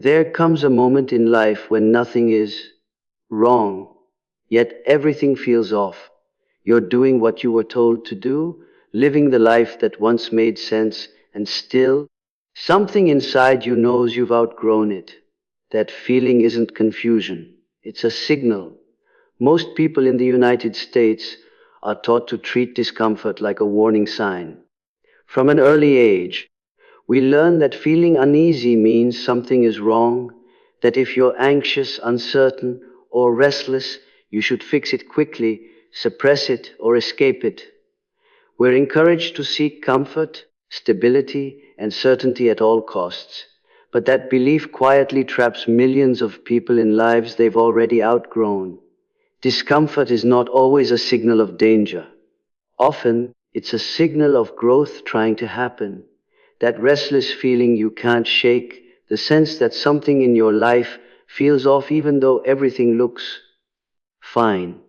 There comes a moment in life when nothing is wrong, yet everything feels off. You're doing what you were told to do, living the life that once made sense, and still, something inside you knows you've outgrown it. That feeling isn't confusion, it's a signal. Most people in the United States are taught to treat discomfort like a warning sign. From an early age, we learn that feeling uneasy means something is wrong, that if you're anxious, uncertain, or restless, you should fix it quickly, suppress it, or escape it. We're encouraged to seek comfort, stability, and certainty at all costs. But that belief quietly traps millions of people in lives they've already outgrown. Discomfort is not always a signal of danger. Often, it's a signal of growth trying to happen. That restless feeling you can't shake, the sense that something in your life feels off even though everything looks fine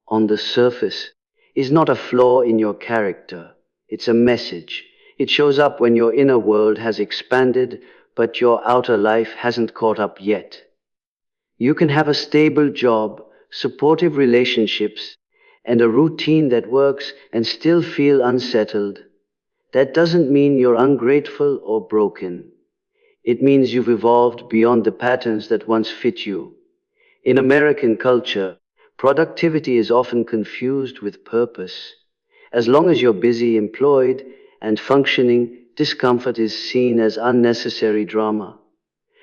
on the surface, is not a flaw in your character. It's a message. It shows up when your inner world has expanded, but your outer life hasn't caught up yet. You can have a stable job, supportive relationships, and a routine that works and still feel unsettled. That doesn't mean you're ungrateful or broken. It means you've evolved beyond the patterns that once fit you. In American culture, productivity is often confused with purpose. As long as you're busy, employed, and functioning, discomfort is seen as unnecessary drama.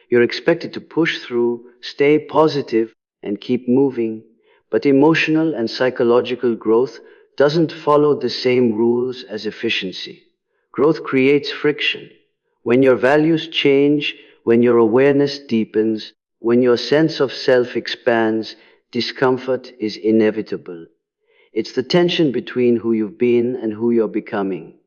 You're expected to push through, stay positive, and keep moving. But emotional and psychological growth doesn't follow the same rules as efficiency. Growth creates friction. When your values change, when your awareness deepens, when your sense of self expands, discomfort is inevitable. It's the tension between who you've been and who you're becoming.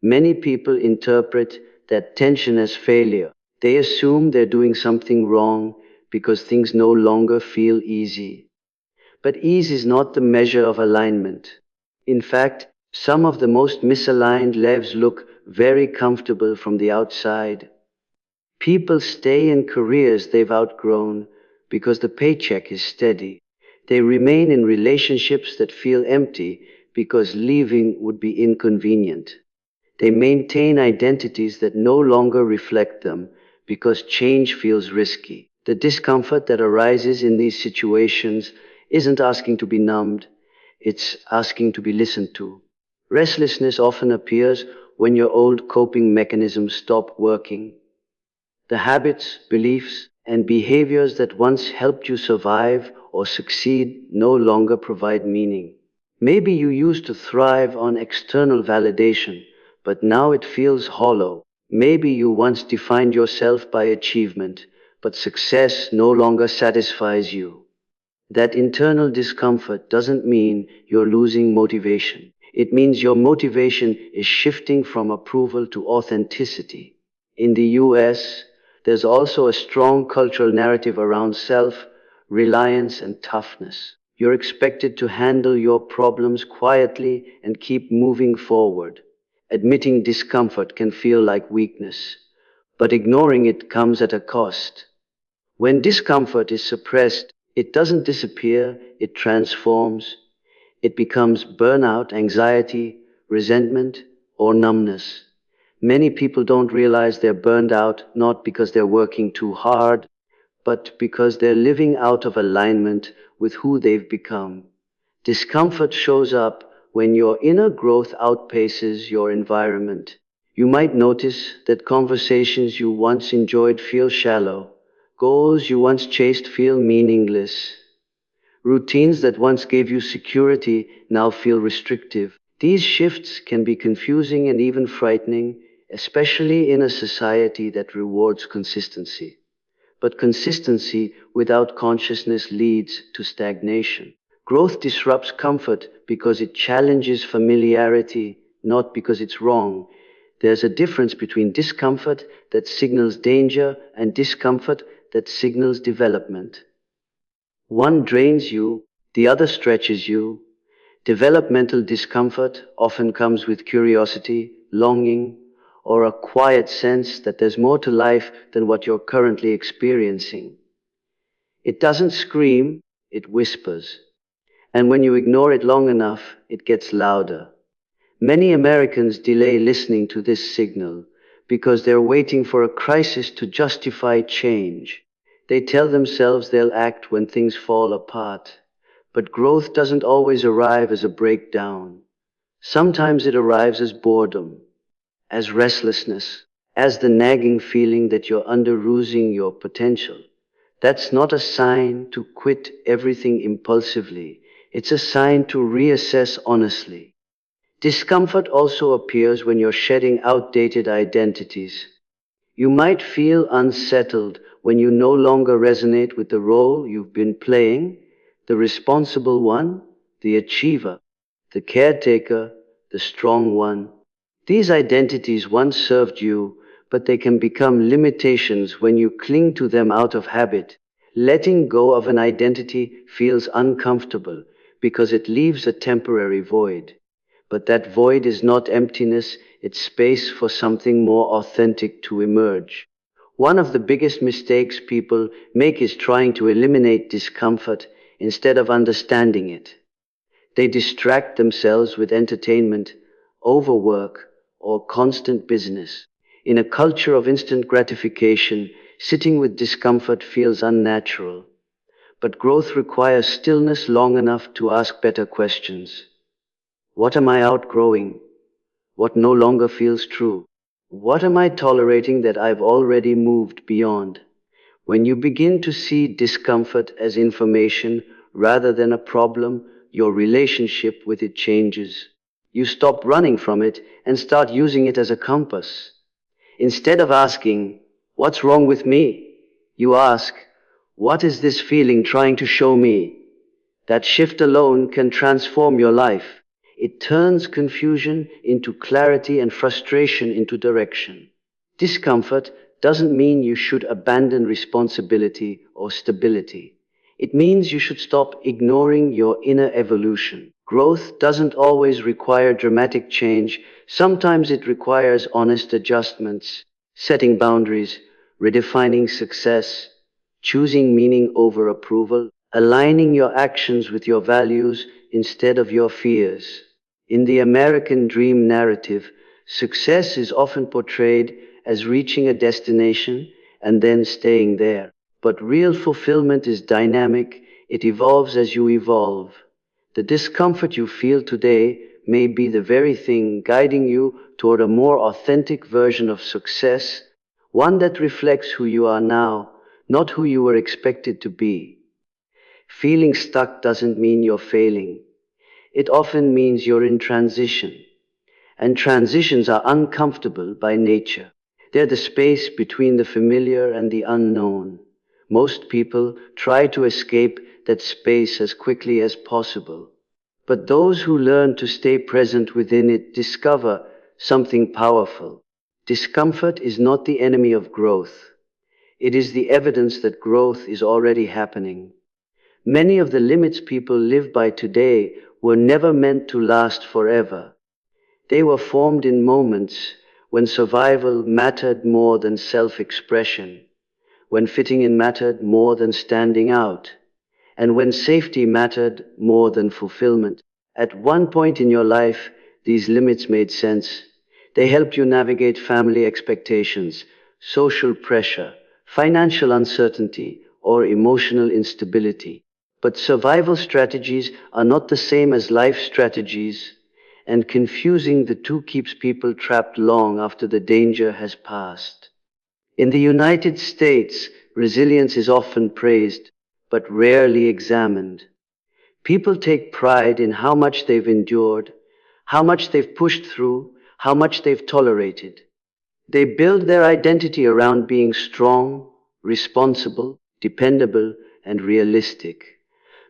Many people interpret that tension as failure. They assume they're doing something wrong because things no longer feel easy. But ease is not the measure of alignment. In fact, some of the most misaligned lives look very comfortable from the outside. People stay in careers they've outgrown because the paycheck is steady. They remain in relationships that feel empty because leaving would be inconvenient. They maintain identities that no longer reflect them because change feels risky. The discomfort that arises in these situations isn't asking to be numbed, it's asking to be listened to. Restlessness often appears when your old coping mechanisms stop working. The habits, beliefs, and behaviors that once helped you survive or succeed no longer provide meaning. Maybe you used to thrive on external validation, but now it feels hollow. Maybe you once defined yourself by achievement, but success no longer satisfies you. That internal discomfort doesn't mean you're losing motivation. It means your motivation is shifting from approval to authenticity. In the US, there's also a strong cultural narrative around self-reliance and toughness. You're expected to handle your problems quietly and keep moving forward. Admitting discomfort can feel like weakness, but ignoring it comes at a cost. When discomfort is suppressed, it doesn't disappear, it transforms. It becomes burnout, anxiety, resentment, or numbness. Many people don't realize they're burned out not because they're working too hard, but because they're living out of alignment with who they've become. Discomfort shows up when your inner growth outpaces your environment. You might notice that conversations you once enjoyed feel shallow, goals you once chased feel meaningless, routines that once gave you security now feel restrictive. These shifts can be confusing and even frightening, especially in a society that rewards consistency. But consistency without consciousness leads to stagnation. Growth disrupts comfort because it challenges familiarity, not because it's wrong. There's a difference between discomfort that signals danger and discomfort that signals development. One drains you, the other stretches you. Developmental discomfort often comes with curiosity, longing, or a quiet sense that there's more to life than what you're currently experiencing. It doesn't scream, it whispers. And when you ignore it long enough, it gets louder. Many Americans delay listening to this signal because they're waiting for a crisis to justify change. They tell themselves they'll act when things fall apart. But growth doesn't always arrive as a breakdown. Sometimes it arrives as boredom, as restlessness, as the nagging feeling that you're under-using your potential. That's not a sign to quit everything impulsively. It's a sign to reassess honestly. Discomfort also appears when you're shedding outdated identities. You might feel unsettled when you no longer resonate with the role you've been playing, the responsible one, the achiever, the caretaker, the strong one. These identities once served you, but they can become limitations when you cling to them out of habit. Letting go of an identity feels uncomfortable because it leaves a temporary void. But that void is not emptiness, it's space for something more authentic to emerge. One of the biggest mistakes people make is trying to eliminate discomfort instead of understanding it. They distract themselves with entertainment, overwork, or constant business. In a culture of instant gratification, sitting with discomfort feels unnatural. But growth requires stillness long enough to ask better questions. What am I outgrowing? What no longer feels true? What am I tolerating that I've already moved beyond? When you begin to see discomfort as information rather than a problem, your relationship with it changes. You stop running from it and start using it as a compass. Instead of asking, "What's wrong with me?" you ask, "What is this feeling trying to show me?" That shift alone can transform your life. It turns confusion into clarity and frustration into direction. Discomfort doesn't mean you should abandon responsibility or stability. It means you should stop ignoring your inner evolution. Growth doesn't always require dramatic change. Sometimes it requires honest adjustments, setting boundaries, redefining success, choosing meaning over approval, aligning your actions with your values instead of your fears. In the American dream narrative, success is often portrayed as reaching a destination and then staying there. But real fulfillment is dynamic, it evolves as you evolve. The discomfort you feel today may be the very thing guiding you toward a more authentic version of success, one that reflects who you are now, not who you were expected to be. Feeling stuck doesn't mean you're failing. It often means you're in transition. And transitions are uncomfortable by nature. They're the space between the familiar and the unknown. Most people try to escape that space as quickly as possible. But those who learn to stay present within it discover something powerful. Discomfort is not the enemy of growth. It is the evidence that growth is already happening. Many of the limits people live by today were never meant to last forever. They were formed in moments when survival mattered more than self-expression, when fitting in mattered more than standing out, and when safety mattered more than fulfillment. At one point in your life, these limits made sense. They helped you navigate family expectations, social pressure, financial uncertainty, or emotional instability. But survival strategies are not the same as life strategies, and confusing the two keeps people trapped long after the danger has passed. In the United States, resilience is often praised, but rarely examined. People take pride in how much they've endured, how much they've pushed through, how much they've tolerated. They build their identity around being strong, responsible, dependable, and realistic.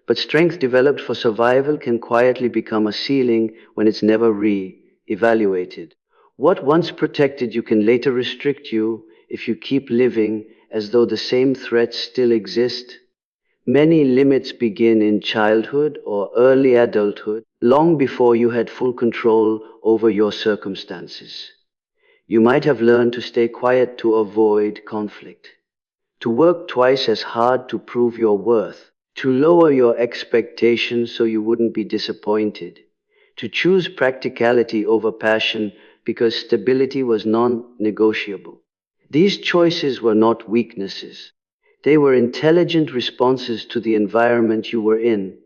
But strength developed for survival can quietly become a ceiling when it's never re-evaluated. What once protected you can later restrict you if you keep living as though the same threats still exist. Many limits begin in childhood or early adulthood, long before you had full control over your circumstances. You might have learned to stay quiet to avoid conflict, to work twice as hard to prove your worth, to lower your expectations so you wouldn't be disappointed, to choose practicality over passion because stability was non-negotiable. These choices were not weaknesses. They were intelligent responses to the environment you were in.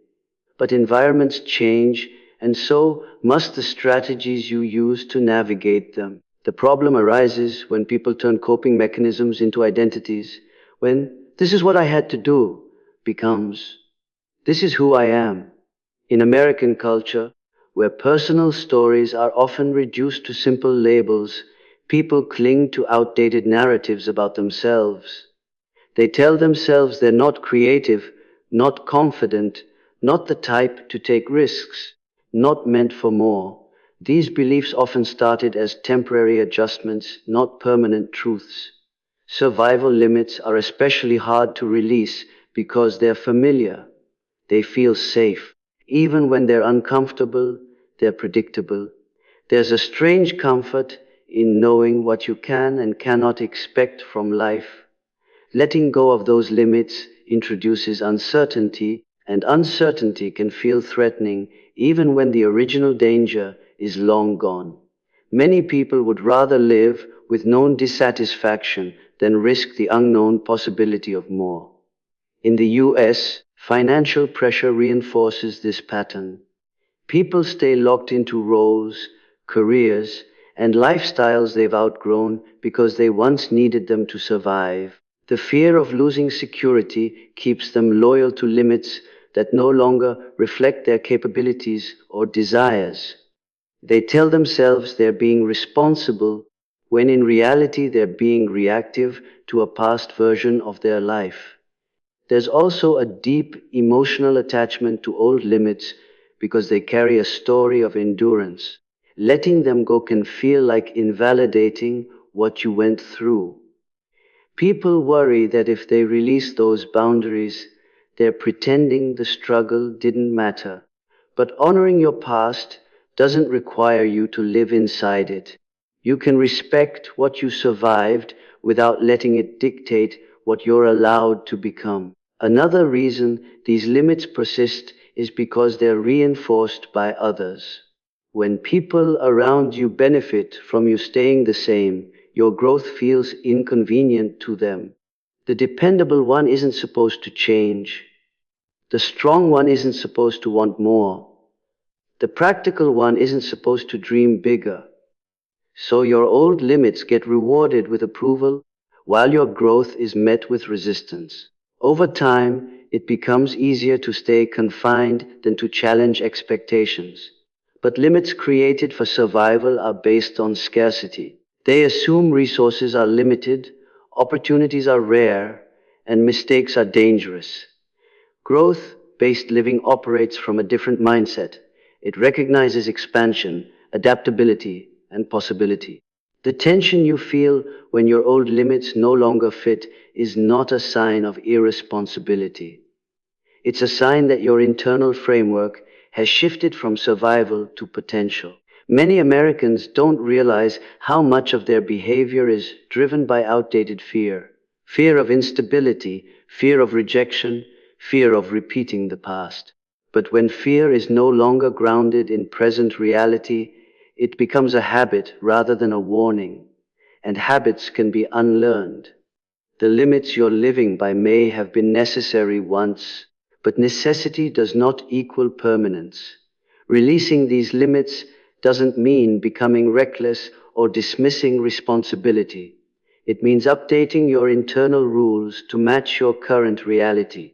But environments change, and so must the strategies you use to navigate them. The problem arises when people turn coping mechanisms into identities, when "this is what I had to do" becomes "this is who I am." In American culture, where personal stories are often reduced to simple labels, people cling to outdated narratives about themselves. They tell themselves they're not creative, not confident, not the type to take risks, not meant for more. These beliefs often started as temporary adjustments, not permanent truths. Survival limits are especially hard to release because they're familiar. They feel safe. Even when they're uncomfortable, they're predictable. There's a strange comfort in knowing what you can and cannot expect from life. Letting go of those limits introduces uncertainty, and uncertainty can feel threatening even when the original danger is long gone. Many people would rather live with known dissatisfaction than risk the unknown possibility of more. In the US, financial pressure reinforces this pattern. People stay locked into roles, careers, and lifestyles they've outgrown because they once needed them to survive. The fear of losing security keeps them loyal to limits that no longer reflect their capabilities or desires. They tell themselves they're being responsible when in reality they're being reactive to a past version of their life. There's also a deep emotional attachment to old limits because they carry a story of endurance. Letting them go can feel like invalidating what you went through. People worry that if they release those boundaries, they're pretending the struggle didn't matter. But honoring your past doesn't require you to live inside it. You can respect what you survived without letting it dictate what you're allowed to become. Another reason these limits persist is because they're reinforced by others. When people around you benefit from you staying the same, your growth feels inconvenient to them. The dependable one isn't supposed to change. The strong one isn't supposed to want more. The practical one isn't supposed to dream bigger. So your old limits get rewarded with approval, while your growth is met with resistance. Over time, it becomes easier to stay confined than to challenge expectations. But limits created for survival are based on scarcity. They assume resources are limited, opportunities are rare, and mistakes are dangerous. Growth-based living operates from a different mindset. It recognizes expansion, adaptability, and possibility. The tension you feel when your old limits no longer fit is not a sign of irresponsibility. It's a sign that your internal framework has shifted from survival to potential. Many Americans don't realize how much of their behavior is driven by outdated fear. Fear of instability, fear of rejection, fear of repeating the past. But when fear is no longer grounded in present reality, it becomes a habit rather than a warning. And habits can be unlearned. The limits you're living by may have been necessary once, but necessity does not equal permanence. Releasing these limits doesn't mean becoming reckless or dismissing responsibility. It means updating your internal rules to match your current reality.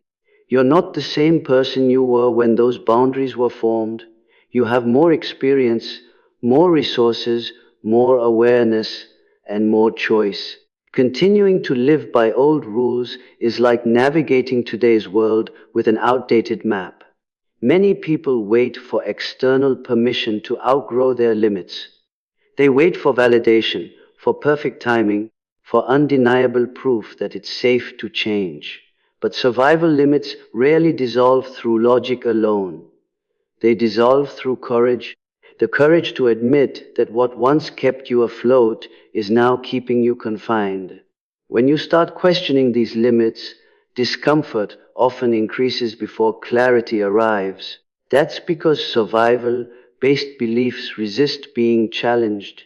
You're not the same person you were when those boundaries were formed. You have more experience, more resources, more awareness, and more choice. Continuing to live by old rules is like navigating today's world with an outdated map. Many people wait for external permission to outgrow their limits. They wait for validation, for perfect timing, for undeniable proof that it's safe to change. But survival limits rarely dissolve through logic alone. They dissolve through courage. The courage to admit that what once kept you afloat is now keeping you confined. When you start questioning these limits, discomfort often increases before clarity arrives. That's because survival based beliefs resist being challenged.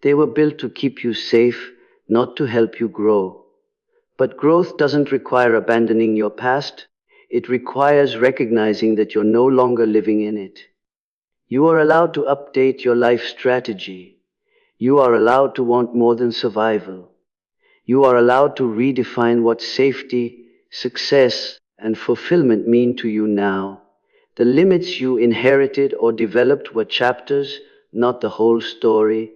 They were built to keep you safe, not to help you grow. But growth doesn't require abandoning your past, it requires recognizing that you're no longer living in it. You are allowed to update your life strategy. You are allowed to want more than survival. You are allowed to redefine what safety, success, and fulfillment mean to you now. The limits you inherited or developed were chapters, not the whole story.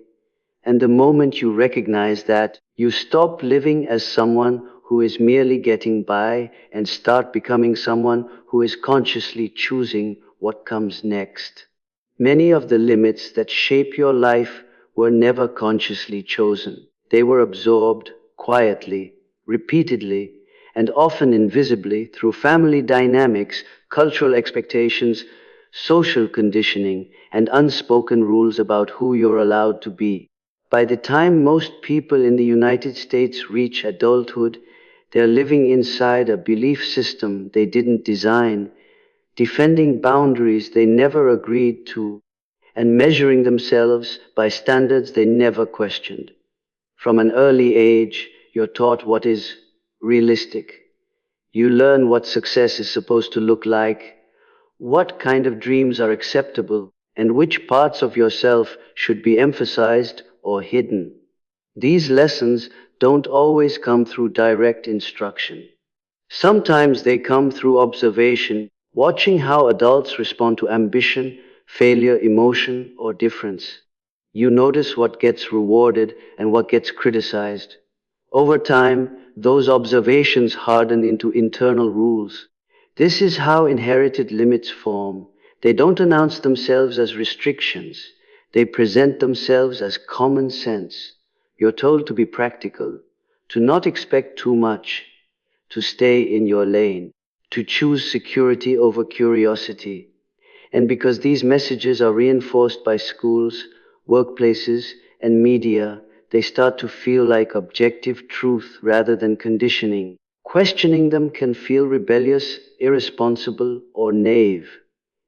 And the moment you recognize that, you stop living as someone who is merely getting by and start becoming someone who is consciously choosing what comes next. Many of the limits that shape your life were never consciously chosen. They were absorbed quietly, repeatedly, and often invisibly through family dynamics, cultural expectations, social conditioning, and unspoken rules about who you're allowed to be. By the time most people in the United States reach adulthood, they're living inside a belief system they didn't design, defending boundaries they never agreed to, and measuring themselves by standards they never questioned. From an early age, you're taught what is realistic. You learn what success is supposed to look like, what kind of dreams are acceptable, and which parts of yourself should be emphasized or hidden. These lessons don't always come through direct instruction. Sometimes they come through observation, watching how adults respond to ambition, failure, emotion, or difference. You notice what gets rewarded and what gets criticized. Over time, those observations harden into internal rules. This is how inherited limits form. They don't announce themselves as restrictions. They present themselves as common sense. You're told to be practical, to not expect too much, to stay in your lane, to choose security over curiosity. And because these messages are reinforced by schools, workplaces, and media, they start to feel like objective truth rather than conditioning. Questioning them can feel rebellious, irresponsible, or naive.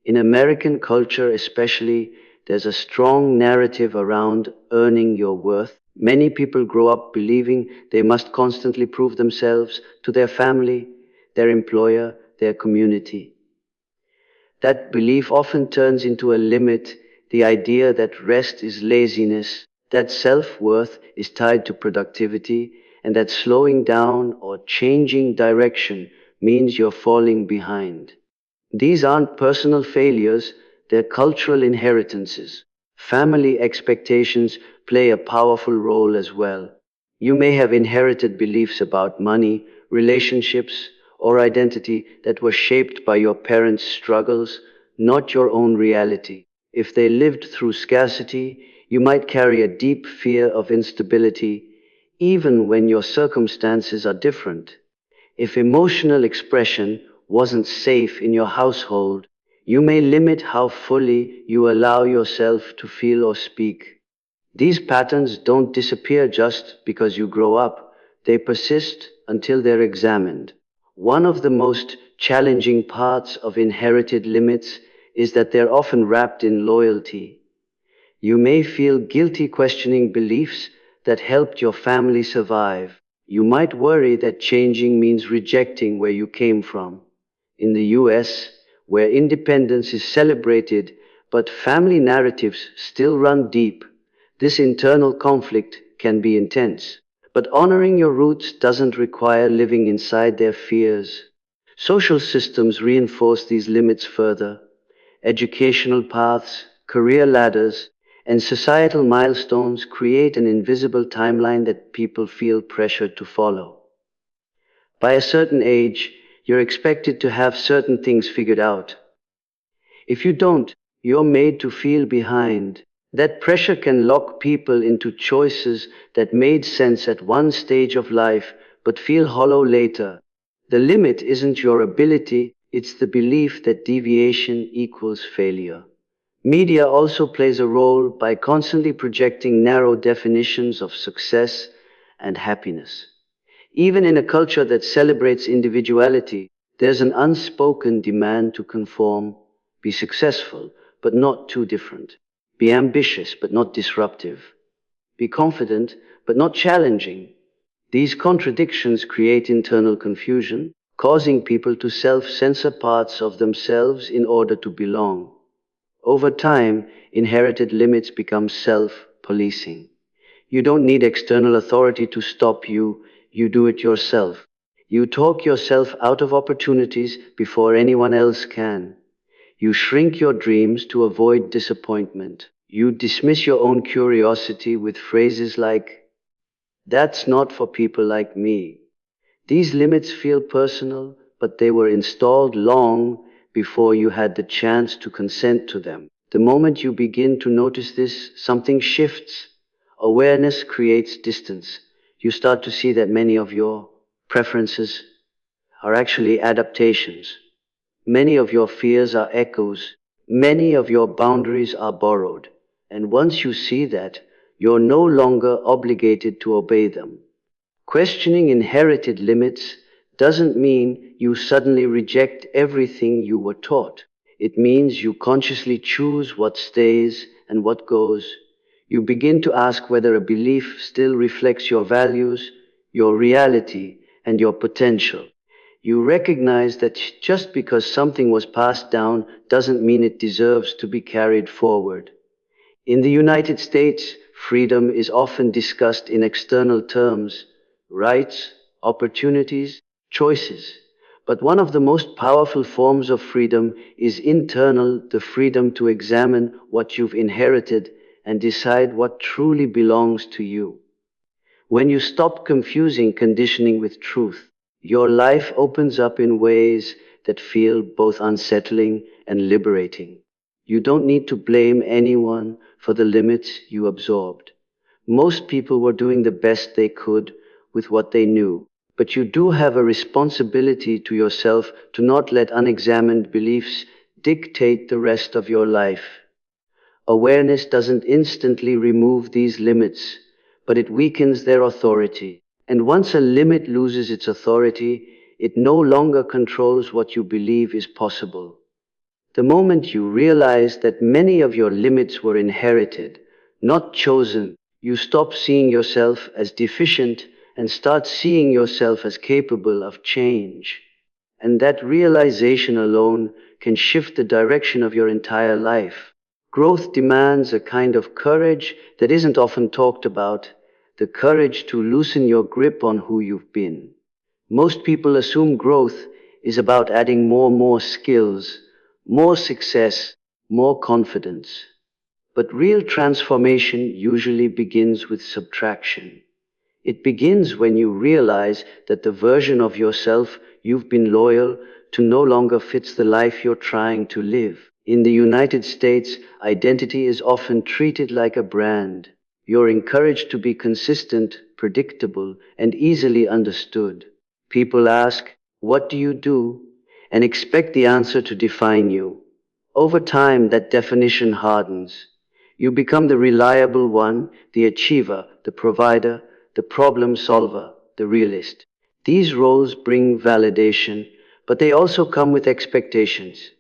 In American culture especially, there's a strong narrative around earning your worth. Many people grow up believing they must constantly prove themselves to their family, their employer, their community. That belief often turns into a limit, the idea that rest is laziness, that self-worth is tied to productivity, and that slowing down or changing direction means you're falling behind. These aren't personal failures, they're cultural inheritances. Family expectations play a powerful role as well. You may have inherited beliefs about money, relationships, or identity that were shaped by your parents' struggles, not your own reality. If they lived through scarcity, you might carry a deep fear of instability, even when your circumstances are different. If emotional expression wasn't safe in your household, you may limit how fully you allow yourself to feel or speak. These patterns don't disappear just because you grow up. They persist until they're examined. One of the most challenging parts of inherited limits is that they're often wrapped in loyalty. You may feel guilty questioning beliefs that helped your family survive. You might worry that changing means rejecting where you came from. In the US, where independence is celebrated, but family narratives still run deep, this internal conflict can be intense. But honoring your roots doesn't require living inside their fears. Social systems reinforce these limits further. Educational paths, career ladders, and societal milestones create an invisible timeline that people feel pressured to follow. By a certain age, you're expected to have certain things figured out. If you don't, you're made to feel behind. That pressure can lock people into choices that made sense at one stage of life but feel hollow later. The limit isn't your ability, it's the belief that deviation equals failure. Media also plays a role by constantly projecting narrow definitions of success and happiness. Even in a culture that celebrates individuality, there's an unspoken demand to conform, be successful, but not too different, be ambitious, but not disruptive, be confident, but not challenging. These contradictions create internal confusion, causing people to self censor parts of themselves in order to belong. Over time, inherited limits become self policing. You don't need external authority to stop you, you do it yourself. You talk yourself out of opportunities before anyone else can. You shrink your dreams to avoid disappointment. You dismiss your own curiosity with phrases like, "That's not for people like me." These limits feel personal, but they were installed long before you had the chance to consent to them. The moment you begin to notice this, something shifts. Awareness creates distance. You start to see that many of your preferences are actually adaptations. Many of your fears are echoes. Many of your boundaries are borrowed. And once you see that, you're no longer obligated to obey them. Questioning inherited limits doesn't mean you suddenly reject everything you were taught. It means you consciously choose what stays and what goes. You begin to ask whether a belief still reflects your values, your reality, and your potential. You recognize that just because something was passed down doesn't mean it deserves to be carried forward. In the United States, freedom is often discussed in external terms: rights, opportunities, choices. But one of the most powerful forms of freedom is internal, the freedom to examine what you've inherited and decide what truly belongs to you. When you stop confusing conditioning with truth, your life opens up in ways that feel both unsettling and liberating. You don't need to blame anyone for the limits you absorbed. Most people were doing the best they could with what they knew. But you do have a responsibility to yourself to not let unexamined beliefs dictate the rest of your life. Awareness doesn't instantly remove these limits, but it weakens their authority. And once a limit loses its authority, it no longer controls what you believe is possible. The moment you realize that many of your limits were inherited, not chosen, you stop seeing yourself as deficient and start seeing yourself as capable of change. And that realization alone can shift the direction of your entire life. Growth demands a kind of courage that isn't often talked about, the courage to loosen your grip on who you've been. Most people assume growth is about adding more skills, more success, more confidence. But real transformation usually begins with subtraction. It begins when you realize that the version of yourself you've been loyal to no longer fits the life you're trying to live. In the United States, identity is often treated like a brand. You're encouraged to be consistent, predictable, and easily understood. People ask, "What do you do?" and expect the answer to define you. Over time, that definition hardens. You become the reliable one, the achiever, the provider, the problem solver, the realist. These roles bring validation, but they also come with expectations.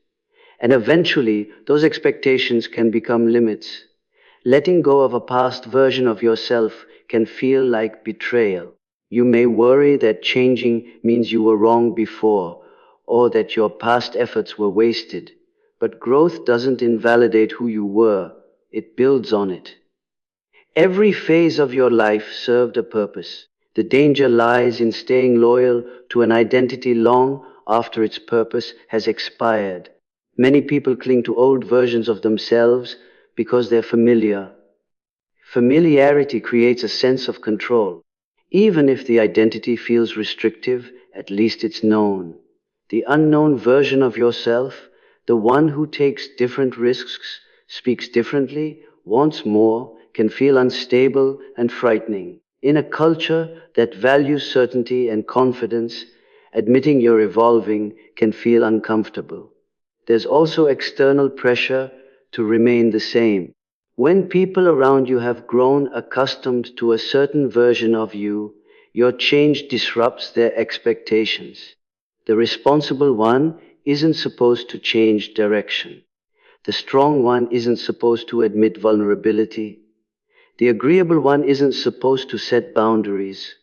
And eventually, those expectations can become limits. Letting go of a past version of yourself can feel like betrayal. You may worry that changing means you were wrong before, or that your past efforts were wasted. But growth doesn't invalidate who you were, it builds on it. Every phase of your life served a purpose. The danger lies in staying loyal to an identity long after its purpose has expired. Many people cling to old versions of themselves because they're familiar. Familiarity creates a sense of control. Even if the identity feels restrictive, at least it's known. The unknown version of yourself, the one who takes different risks, speaks differently, wants more, can feel unstable and frightening. In a culture that values certainty and confidence, admitting you're evolving can feel uncomfortable. There's also external pressure to remain the same. When people around you have grown accustomed to a certain version of you, your change disrupts their expectations. The responsible one isn't supposed to change direction. The strong one isn't supposed to admit vulnerability. The agreeable one isn't supposed to set boundaries.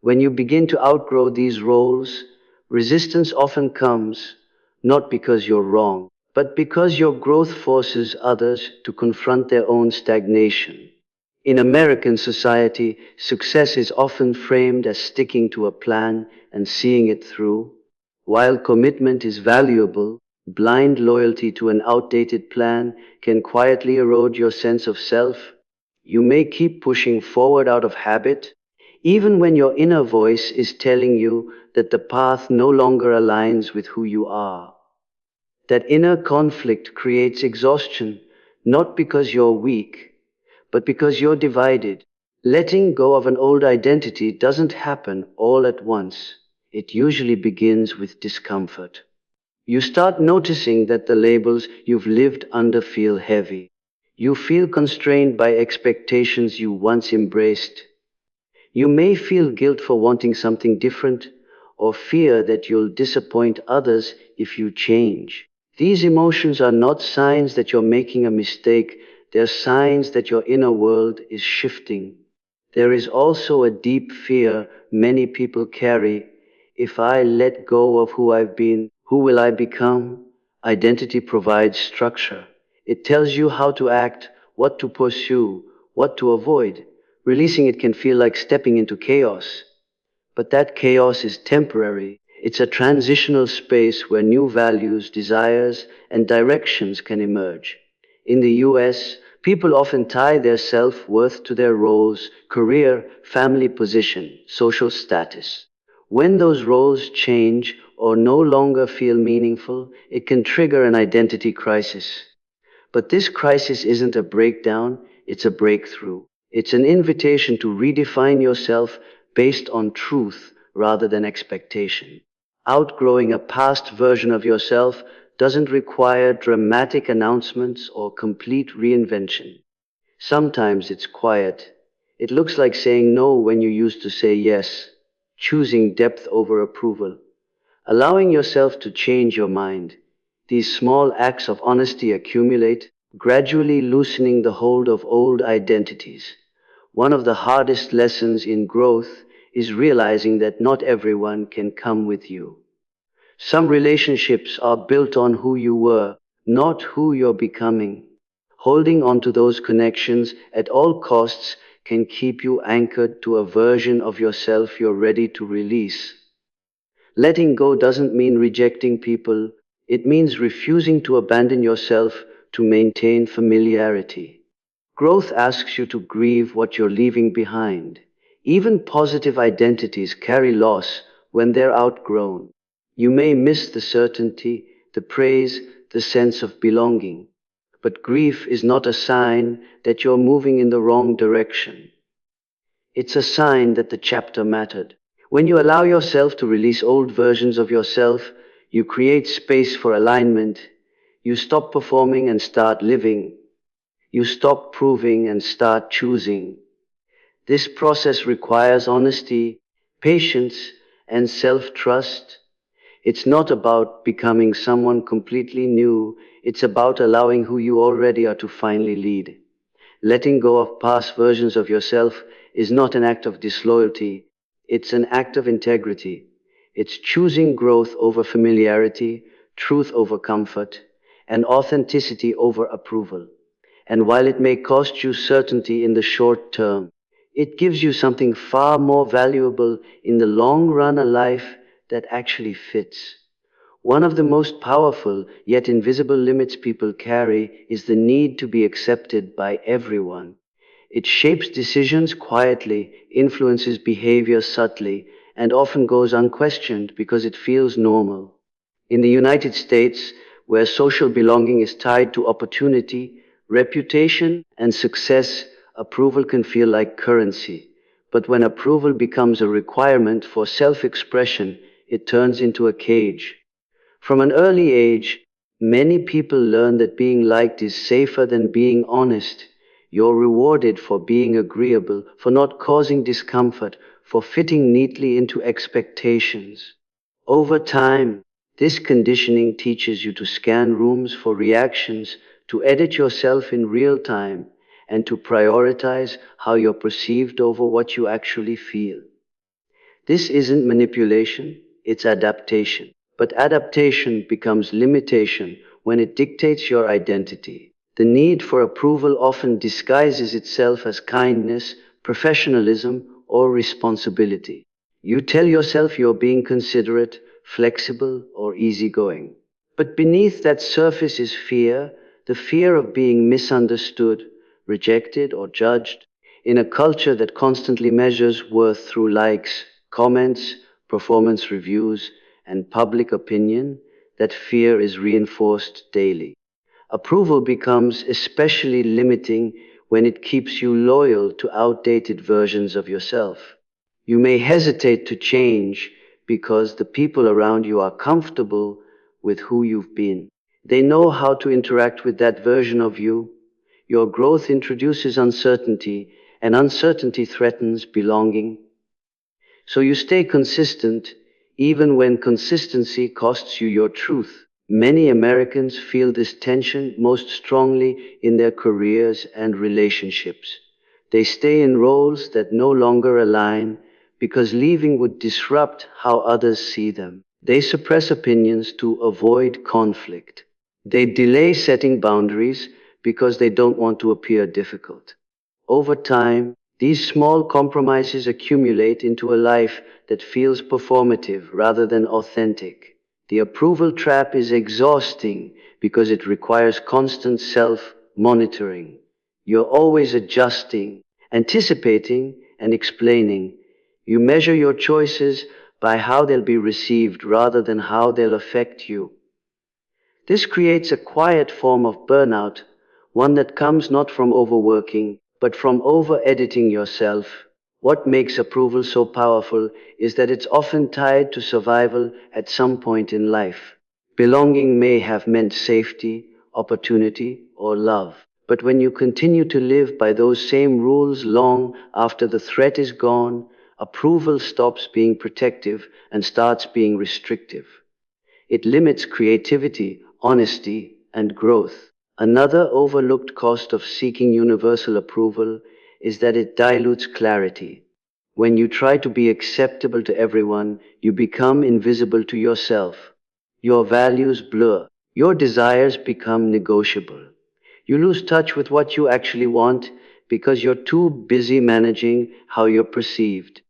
When you begin to outgrow these roles, resistance often comes not because you're wrong, but because your growth forces others to confront their own stagnation. In American society, success is often framed as sticking to a plan and seeing it through. While commitment is valuable, blind loyalty to an outdated plan can quietly erode your sense of self. You may keep pushing forward out of habit, even when your inner voice is telling you that the path no longer aligns with who you are. That inner conflict creates exhaustion, not because you're weak, but because you're divided. Letting go of an old identity doesn't happen all at once. It usually begins with discomfort. You start noticing that the labels you've lived under feel heavy. You feel constrained by expectations you once embraced. You may feel guilt for wanting something different, or fear that you'll disappoint others if you change. These emotions are not signs that you're making a mistake, they're signs that your inner world is shifting. There is also a deep fear many people carry. If I let go of who I've been, who will I become? Identity provides structure. It tells you how to act, what to pursue, what to avoid. Releasing it can feel like stepping into chaos. But that chaos is temporary. It's a transitional space where new values, desires, and directions can emerge. In the US, people often tie their self-worth to their roles, career, family position, social status. When those roles change or no longer feel meaningful, it can trigger an identity crisis. But this crisis isn't a breakdown, it's a breakthrough. It's an invitation to redefine yourself based on truth rather than expectation. Outgrowing a past version of yourself doesn't require dramatic announcements or complete reinvention. Sometimes it's quiet. It looks like saying no when you used to say yes, choosing depth over approval, allowing yourself to change your mind. These small acts of honesty accumulate, gradually loosening the hold of old identities. One of the hardest lessons in growth is realizing that not everyone can come with you. Some relationships are built on who you were, not who you're becoming. Holding on to those connections at all costs can keep you anchored to a version of yourself you're ready to release. Letting go doesn't mean rejecting people, it means refusing to abandon yourself to maintain familiarity. Growth asks you to grieve what you're leaving behind. Even positive identities carry loss when they're outgrown. You may miss the certainty, the praise, the sense of belonging. But grief is not a sign that you're moving in the wrong direction. It's a sign that the chapter mattered. When you allow yourself to release old versions of yourself, you create space for alignment. You stop performing and start living. You stop proving and start choosing. This process requires honesty, patience, and self-trust. It's not about becoming someone completely new. It's about allowing who you already are to finally lead. Letting go of past versions of yourself is not an act of disloyalty, it's an act of integrity. It's choosing growth over familiarity, truth over comfort, and authenticity over approval. And while it may cost you certainty in the short term, it gives you something far more valuable in the long run, a life that actually fits. One of the most powerful yet invisible limits people carry is the need to be accepted by everyone. It shapes decisions quietly, influences behavior subtly, and often goes unquestioned because it feels normal. In the United States, where social belonging is tied to opportunity, reputation, and success, approval can feel like currency. But when approval becomes a requirement for self-expression, it turns into a cage. From an early age, Many people learn that being liked is safer than being honest. You're rewarded for being agreeable, for not causing discomfort, for fitting neatly into expectations. Over time, this conditioning teaches you to scan rooms for reactions, to edit yourself in real time, and to prioritize how you're perceived over what you actually feel. This isn't manipulation, it's adaptation. But adaptation becomes limitation when it dictates your identity. The need for approval often disguises itself as kindness, professionalism, or responsibility. You tell yourself you're being considerate, flexible, or easygoing. But beneath that surface is fear, the fear of being misunderstood, rejected, or judged. In a culture that constantly measures worth through likes, comments, performance reviews, and public opinion, that fear is reinforced daily. Approval becomes especially limiting when it keeps you loyal to outdated versions of yourself. You may hesitate to change because the people around you are comfortable with who you've been. They know how to interact with that version of you. Your growth introduces uncertainty, and uncertainty threatens belonging. So you stay consistent even when consistency costs you your truth. Many Americans feel this tension most strongly in their careers and relationships. They stay in roles that no longer align because leaving would disrupt how others see them. They suppress opinions to avoid conflict. They delay setting boundaries because they don't want to appear difficult. Over time, these small compromises accumulate into a life that feels performative rather than authentic. The approval trap is exhausting because it requires constant self monitoring. You're always adjusting, anticipating, and explaining. You measure your choices by how they'll be received rather than how they'll affect you. This creates a quiet form of burnout, one that comes not from overworking, but from over-editing yourself. What makes approval so powerful is that it's often tied to survival at some point in life. Belonging may have meant safety, opportunity, or love. But when you continue to live by those same rules long after the threat is gone, approval stops being protective and starts being restrictive. It limits creativity, honesty, and growth. Another overlooked cost of seeking universal approval is that it dilutes clarity. When you try to be acceptable to everyone, you become invisible to yourself. Your values blur. Your desires become negotiable. You lose touch with what you actually want because you're too busy managing how you're perceived.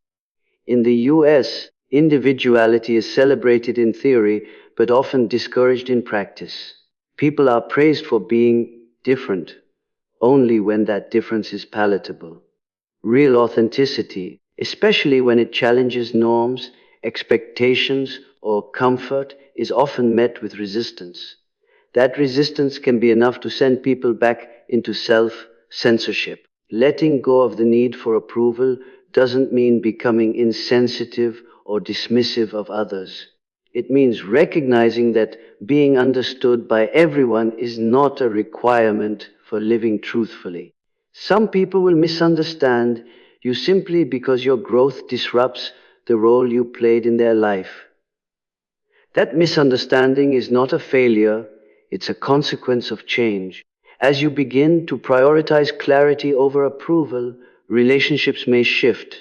In the US, individuality is celebrated in theory but often discouraged in practice. People are praised for being different only when that difference is palatable. Real authenticity, especially when it challenges norms, expectations, or comfort, is often met with resistance. That resistance can be enough to send people back into self censorship. Letting go of the need for approval doesn't mean becoming insensitive or dismissive of others. It means recognizing that being understood by everyone is not a requirement for living truthfully. Some people will misunderstand you simply because your growth disrupts the role you played in their life. That misunderstanding is not a failure, it's a consequence of change. As you begin to prioritize clarity over approval, relationships may shift.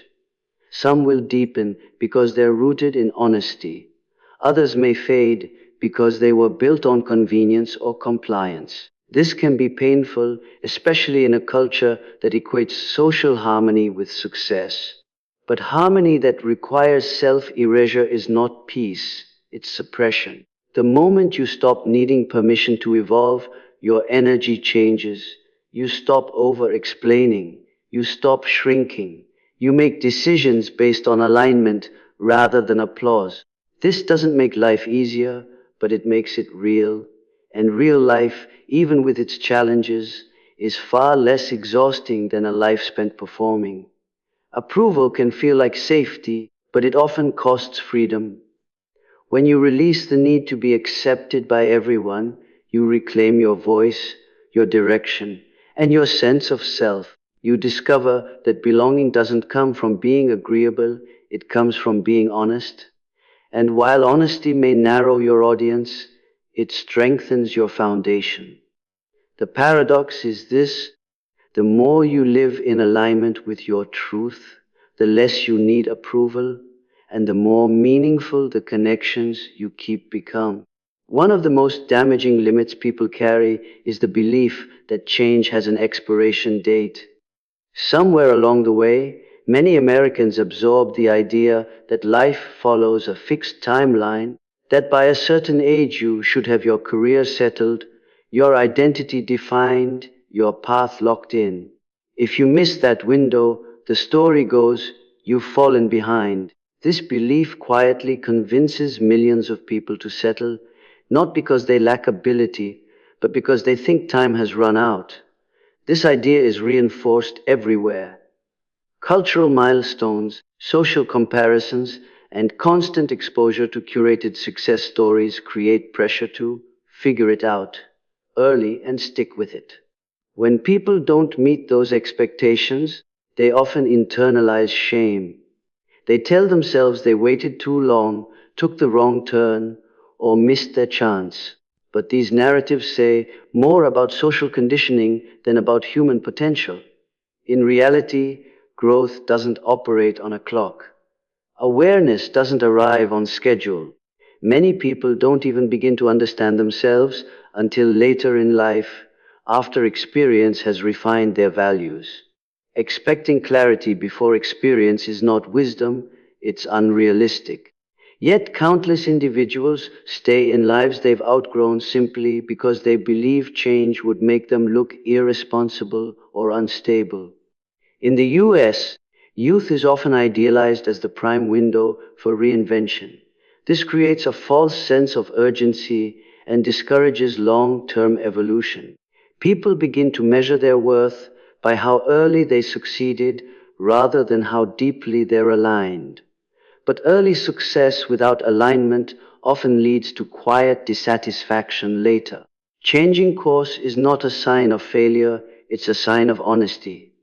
Some will deepen because they're rooted in honesty. Others may fade because they were built on convenience or compliance. This can be painful, especially in a culture that equates social harmony with success. But harmony that requires self-erasure is not peace, it's suppression. The moment you stop needing permission to evolve, your energy changes. You stop over-explaining. You stop shrinking. You make decisions based on alignment rather than applause. This doesn't make life easier, but it makes it real. And real life, even with its challenges, is far less exhausting than a life spent performing. Approval can feel like safety, but it often costs freedom. When you release the need to be accepted by everyone, You reclaim your voice, your direction, and your sense of self. You discover that belonging doesn't come from being agreeable, it comes from being honest. And while honesty may narrow your audience, it strengthens your foundation. The paradox is this: the more you live in alignment with your truth, the less you need approval, and the more meaningful the connections you keep become. One of the most damaging limits people carry is the belief that change has an expiration date. Somewhere along the way, many Americans absorbed the idea that life follows a fixed timeline, that by a certain age you should have your career settled, your identity defined, your path locked in. If you miss that window, the story goes, you've fallen behind. This belief quietly convinces millions of people to settle, not because they lack ability, but because they think time has run out. This idea is reinforced everywhere. Cultural milestones, social comparisons, and constant exposure to curated success stories create pressure to figure it out early and stick with it. When people don't meet those expectations, they often internalize shame. They tell themselves they waited too long, took the wrong turn, or missed their chance. But these narratives say more about social conditioning than about human potential. In reality, growth doesn't operate on a clock. Awareness doesn't arrive on schedule. Many people don't even begin to understand themselves until later in life, after experience has refined their values. Expecting clarity before experience is not wisdom, it's unrealistic. Yet countless individuals stay in lives they've outgrown simply because they believe change would make them look irresponsible or unstable. In the US, youth is often idealized as the prime window for reinvention. This creates a false sense of urgency and discourages long-term evolution. People begin to measure their worth by how early they succeeded rather than how deeply they're aligned. But early success without alignment often leads to quiet dissatisfaction later. Changing course is not a sign of failure, it's a sign of honesty.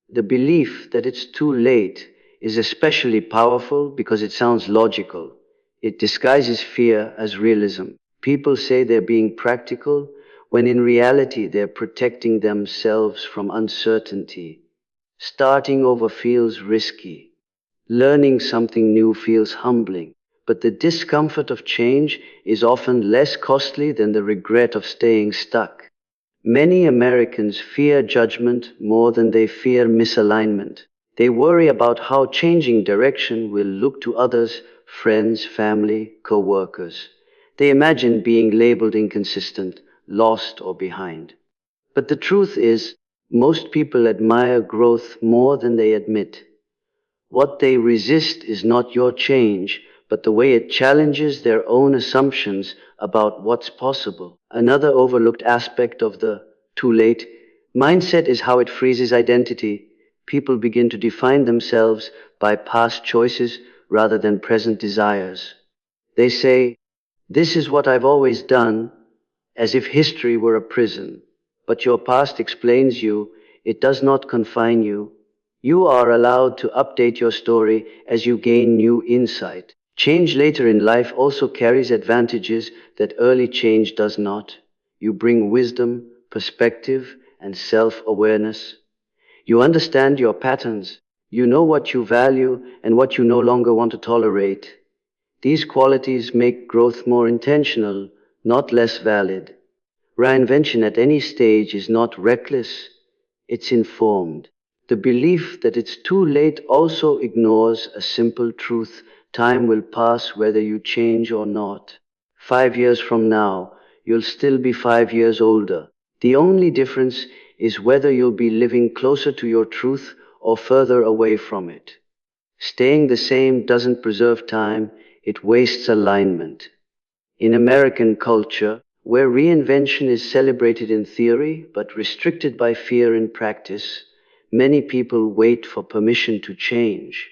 The belief that it's too late is especially powerful because it sounds logical. It disguises fear as realism. People say they're being practical when in reality they're protecting themselves from uncertainty. Starting over feels risky. Learning something new feels humbling. But the discomfort of change is often less costly than the regret of staying stuck. Many Americans fear judgment more than they fear misalignment. They worry about how changing direction will look to others, friends, family, co-workers. They imagine being labeled inconsistent, lost, or behind. But the truth is, most people admire growth more than they admit. What they resist is not your change, but the way it challenges their own assumptions about what's possible. Another overlooked aspect of the too late mindset is how it freezes identity. People begin to define themselves by past choices rather than present desires. They say, "This is what I've always done," as if history were a prison. But your past explains you, it does not confine you. You are allowed to update your story as you gain new insight. Change later in life also carries advantages that early change does not. You bring wisdom, perspective, and self-awareness. You understand your patterns. You know what you value and what you no longer want to tolerate. These qualities make growth more intentional, not less valid. Reinvention at any stage is not reckless, it's informed. The belief that it's too late also ignores a simple truth: time will pass whether you change or not. 5 years from now, you'll still be 5 years older. The only difference is whether you'll be living closer to your truth or further away from it. Staying the same doesn't preserve time, it wastes alignment. In American culture, where reinvention is celebrated in theory but restricted by fear in practice, many people wait for permission to change.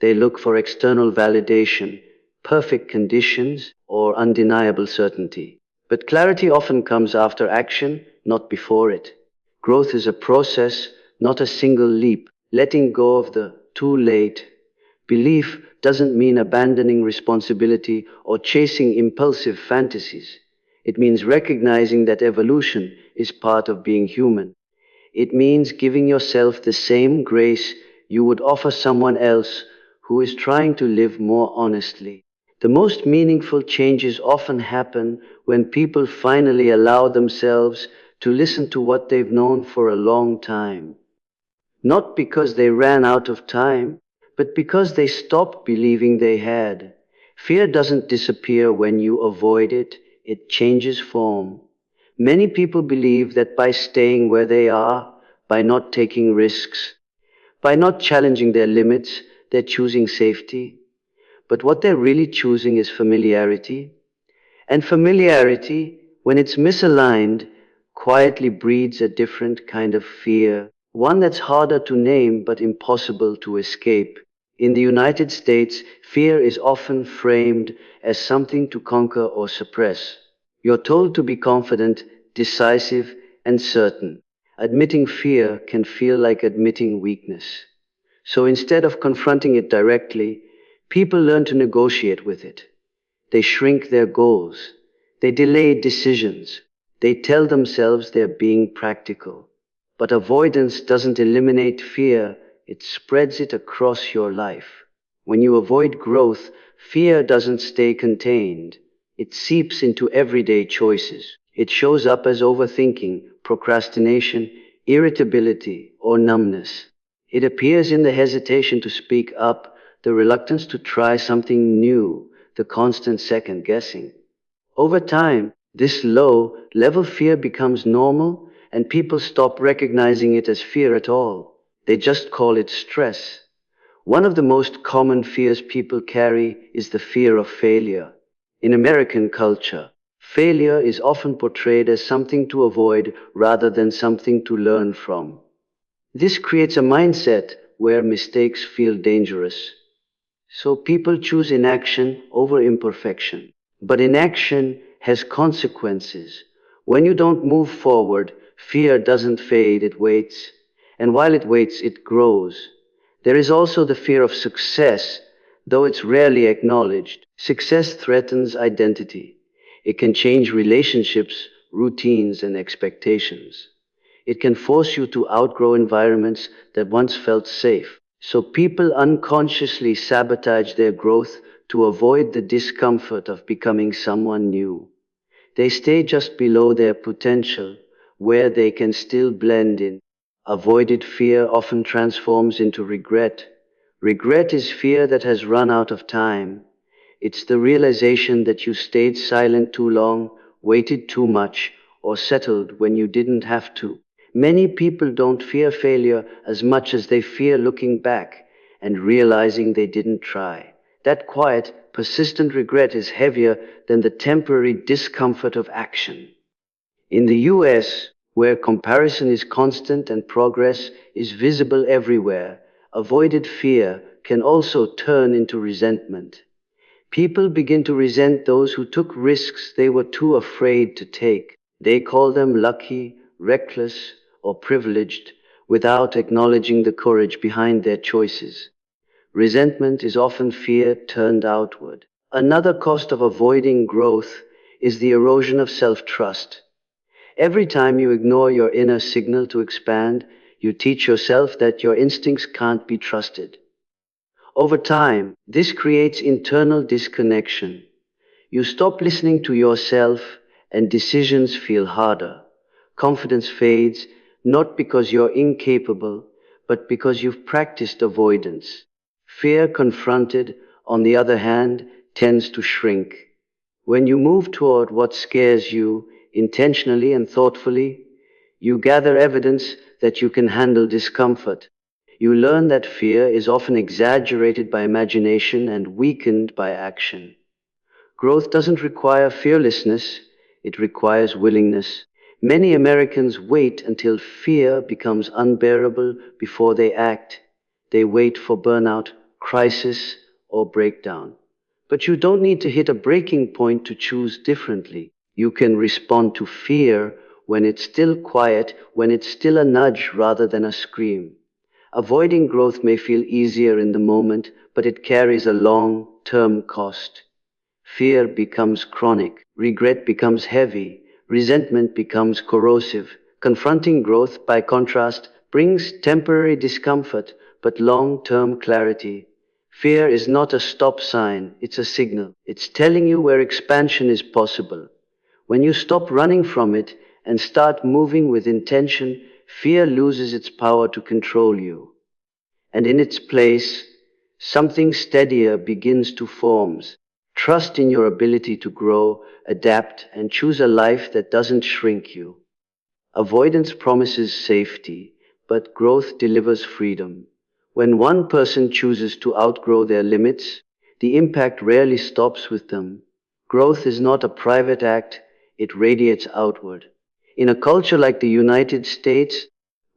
They look for external validation, perfect conditions, or undeniable certainty. But clarity often comes after action, not before it. Growth is a process, not a single leap. Letting go of the too late belief doesn't mean abandoning responsibility or chasing impulsive fantasies. It means recognizing that evolution is part of being human. It means giving yourself the same grace you would offer someone else who is trying to live more honestly. The most meaningful changes often happen when people finally allow themselves to listen to what they've known for a long time. Not because they ran out of time, but because they stopped believing they had. Fear doesn't disappear when you avoid it, it changes form. Many people believe that by staying where they are, by not taking risks, by not challenging their limits, they're choosing safety. But what they're really choosing is familiarity. And familiarity, when it's misaligned, quietly breeds a different kind of fear, one that's harder to name but impossible to escape. In the United States, fear is often framed as something to conquer or suppress. You're told to be confident, decisive, and certain. Admitting fear can feel like admitting weakness. So instead of confronting it directly, people learn to negotiate with it. They shrink their goals. They delay decisions. They tell themselves they're being practical. But avoidance doesn't eliminate fear, it spreads it across your life. When you avoid growth, fear doesn't stay contained. It seeps into everyday choices. It shows up as overthinking, procrastination, irritability, or numbness. It appears in the hesitation to speak up, the reluctance to try something new, the constant second guessing. Over time, this low level fear becomes normal and people stop recognizing it as fear at all. They just call it stress. One of the most common fears people carry is the fear of failure. In American culture, failure is often portrayed as something to avoid rather than something to learn from. This creates a mindset where mistakes feel dangerous. So people choose inaction over imperfection. But inaction has consequences. When you don't move forward, fear doesn't fade, it waits. And while it waits, it grows. There is also the fear of success, though it's rarely acknowledged. Success threatens identity. It can change relationships, routines, and expectations. It can force you to outgrow environments that once felt safe. So people unconsciously sabotage their growth to avoid the discomfort of becoming someone new. They stay just below their potential, where they can still blend in. Avoided fear often transforms into regret. Regret is fear that has run out of time. It's the realization that you stayed silent too long, waited too much, or settled when you didn't have to. Many people don't fear failure as much as they fear looking back and realizing they didn't try. That quiet, persistent regret is heavier than the temporary discomfort of action. In the US, where comparison is constant and progress is visible everywhere, avoided fear can also turn into resentment. People begin to resent those who took risks they were too afraid to take. They call them lucky, reckless, or privileged without acknowledging the courage behind their choices. Resentment is often fear turned outward. Another cost of avoiding growth is the erosion of self-trust. Every time you ignore your inner signal to expand, you teach yourself that your instincts can't be trusted. Over time, this creates internal disconnection. You stop listening to yourself and decisions feel harder. Confidence fades, not because you're incapable, but because you've practiced avoidance. Fear confronted, on the other hand, tends to shrink. When you move toward what scares you, intentionally and thoughtfully, you gather evidence that you can handle discomfort. You learn that fear is often exaggerated by imagination and weakened by action. Growth doesn't require fearlessness, it requires willingness. Many Americans wait until fear becomes unbearable before they act. They wait for burnout, crisis, or breakdown. But you don't need to hit a breaking point to choose differently. You can respond to fear when it's still quiet, when it's still a nudge rather than a scream. Avoiding growth may feel easier in the moment, but it carries a long-term cost. Fear becomes chronic, regret becomes heavy, resentment becomes corrosive. Confronting growth, by contrast, brings temporary discomfort but long-term clarity. Fear is not a stop sign, it's a signal. It's telling you where expansion is possible. When you stop running from it and start moving with intention, fear loses its power to control you. And in its place, something steadier begins to form. Trust in your ability to grow, adapt, and choose a life that doesn't shrink you. Avoidance promises safety, but growth delivers freedom. When one person chooses to outgrow their limits, the impact rarely stops with them. Growth is not a private act, it radiates outward. In a culture like the United States,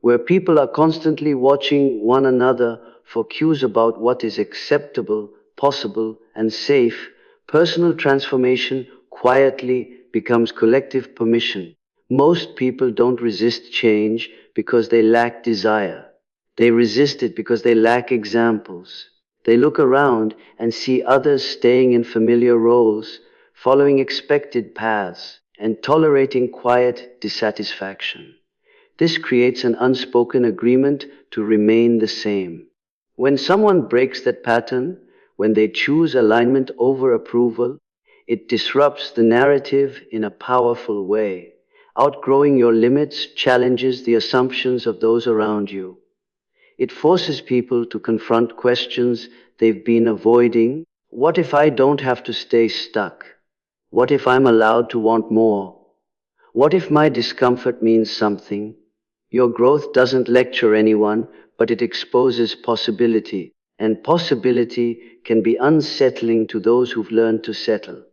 where people are constantly watching one another for cues about what is acceptable, possible, and safe, personal transformation quietly becomes collective permission. Most people don't resist change because they lack desire. They resist it because they lack examples. They look around and see others staying in familiar roles, following expected paths, and tolerating quiet dissatisfaction. This creates an unspoken agreement to remain the same. When someone breaks that pattern, when they choose alignment over approval, it disrupts the narrative in a powerful way. Outgrowing your limits challenges the assumptions of those around you. It forces people to confront questions they've been avoiding. What if I don't have to stay stuck? What if I'm allowed to want more? What if my discomfort means something? Your growth doesn't lecture anyone, but it exposes possibility. And possibility can be unsettling to those who've learned to settle.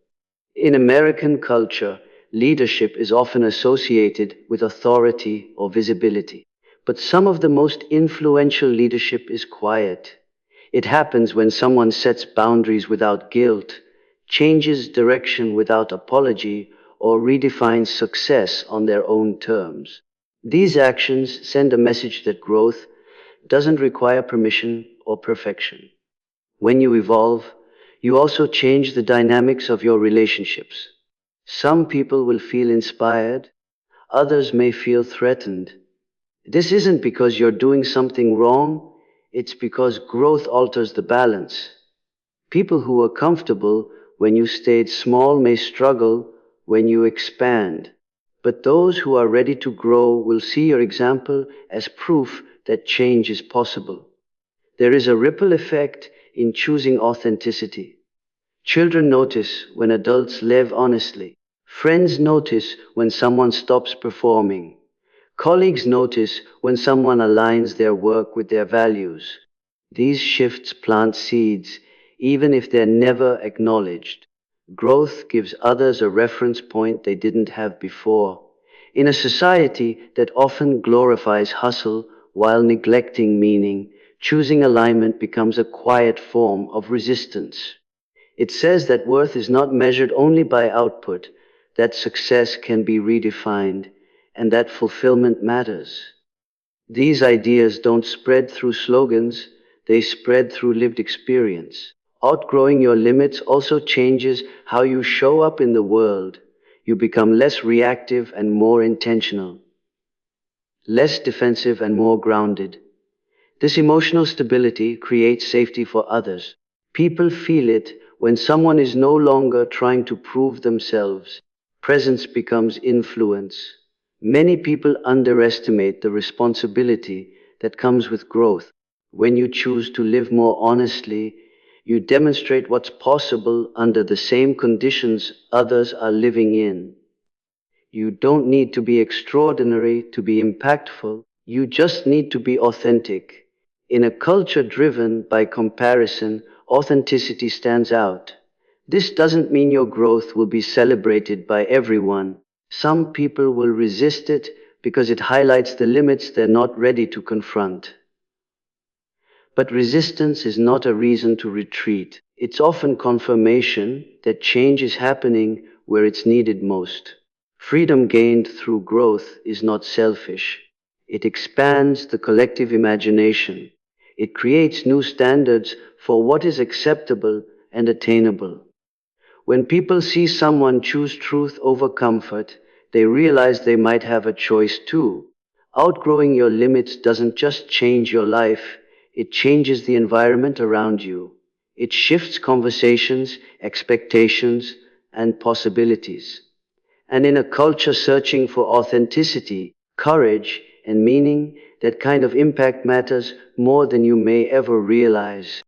In American culture, leadership is often associated with authority or visibility. But some of the most influential leadership is quiet. It happens when someone sets boundaries without guilt, changes direction without apology, or redefines success on their own terms. These actions send a message that growth doesn't require permission or perfection. When you evolve, you also change the dynamics of your relationships. Some people will feel inspired, others may feel threatened. This isn't because you're doing something wrong, it's because growth alters the balance. People who are comfortable when you stayed small may struggle when you expand. But those who are ready to grow will see your example as proof that change is possible. There is a ripple effect in choosing authenticity. Children notice when adults live honestly. Friends notice when someone stops performing. Colleagues notice when someone aligns their work with their values. These shifts plant seeds, even if they're never acknowledged. Growth gives others a reference point they didn't have before. In a society that often glorifies hustle while neglecting meaning, choosing alignment becomes a quiet form of resistance. It says that worth is not measured only by output, that success can be redefined, and that fulfillment matters. These ideas don't spread through slogans, they spread through lived experience. Outgrowing your limits also changes how you show up in the world. You become less reactive and more intentional, less defensive and more grounded. This emotional stability creates safety for others. People feel it when someone is no longer trying to prove themselves. Presence becomes influence. Many people underestimate the responsibility that comes with growth. When you choose to live more honestly, you demonstrate what's possible under the same conditions others are living in. You don't need to be extraordinary to be impactful. You just need to be authentic. In a culture driven by comparison, authenticity stands out. This doesn't mean your growth will be celebrated by everyone. Some people will resist it because it highlights the limits they're not ready to confront. But resistance is not a reason to retreat. It's often confirmation that change is happening where it's needed most. Freedom gained through growth is not selfish. It expands the collective imagination. It creates new standards for what is acceptable and attainable. When people see someone choose truth over comfort, they realize they might have a choice too. Outgrowing your limits doesn't just change your life, it changes the environment around you. It shifts conversations, expectations, and possibilities. And in a culture searching for authenticity, courage, and meaning, that kind of impact matters more than you may ever realize.